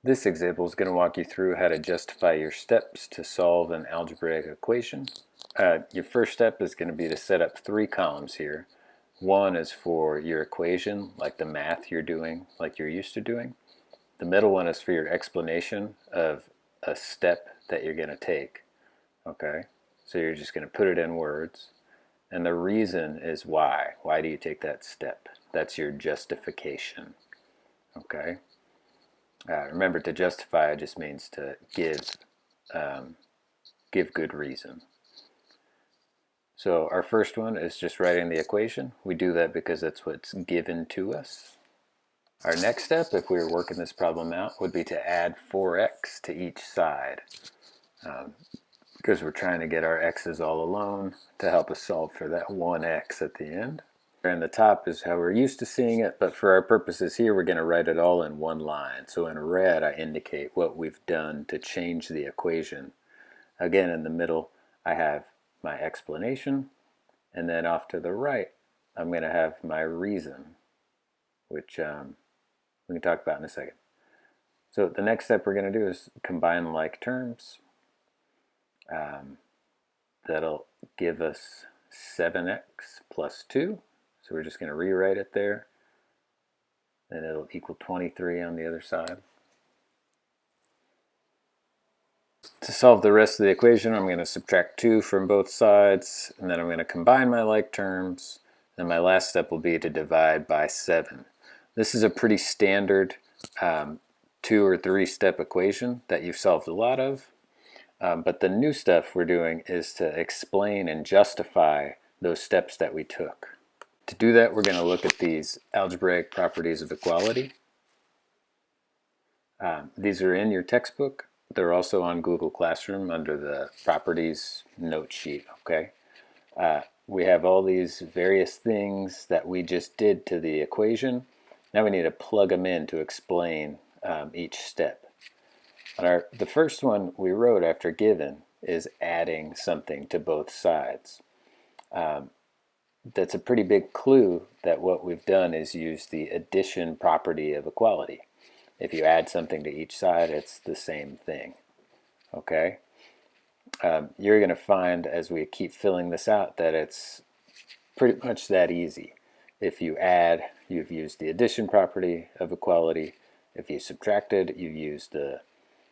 This example is going to walk you through how to justify your steps to solve an algebraic equation. Your first step is going to be to set up three columns here. One is for your equation, like the math you're doing, like you're used to doing. The middle one is for your explanation of a step that you're going to take. Okay, so you're just going to put it in words. And the reason is why. Why do you take that step? That's your justification. Okay. Remember, to justify just means to give good reason. So our first one is just writing the equation. We do that because that's what's given to us. Our next step, if we were working this problem out, would be to add 4x to each side, because we're trying to get our x's all alone to help us solve for that 1x at the end. And the top is how we're used to seeing it, but for our purposes here, we're going to write it all in one line. So in red, I indicate what we've done to change the equation. Again, in the middle, I have my explanation, and then off to the right, I'm going to have my reason, which we can talk about in a second. So the next step we're going to do is combine like terms. That'll give us 7x plus 2. So we're just going to rewrite it there, and it'll equal 23 on the other side. To solve the rest of the equation, I'm going to subtract 2 from both sides, and then I'm going to combine my like terms, and my last step will be to divide by 7. This is a pretty standard 2 or 3 step equation that you've solved a lot of, but the new stuff we're doing is to explain and justify those steps that we took. To do that, we're going to look at these algebraic properties of equality. These are in your textbook. They're also on Google Classroom under the properties note sheet. Okay. We have all these various things that we just did to the equation. Now we need to plug them in to explain each step. The first one we wrote after given is adding something to both sides. That's a pretty big clue that what we've done is use the addition property of equality. If you add something to each side, it's the same thing. Okay? You're going to find as we keep filling this out that it's pretty much that easy. If you add, you've used the addition property of equality. If you subtracted, you've used the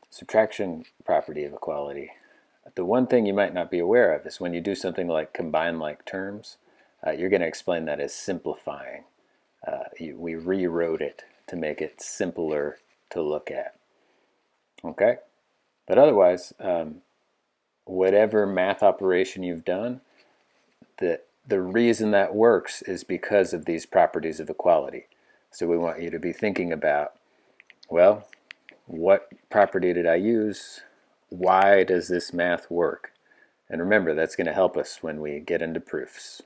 subtraction property of equality. The one thing you might not be aware of is when you do something like combine like terms, you're going to explain that as simplifying. We rewrote it to make it simpler to look at. Okay? But otherwise, whatever math operation you've done, the reason that works is because of these properties of equality. So we want you to be thinking about, well, what property did I use? Why does this math work? And remember, that's going to help us when we get into proofs.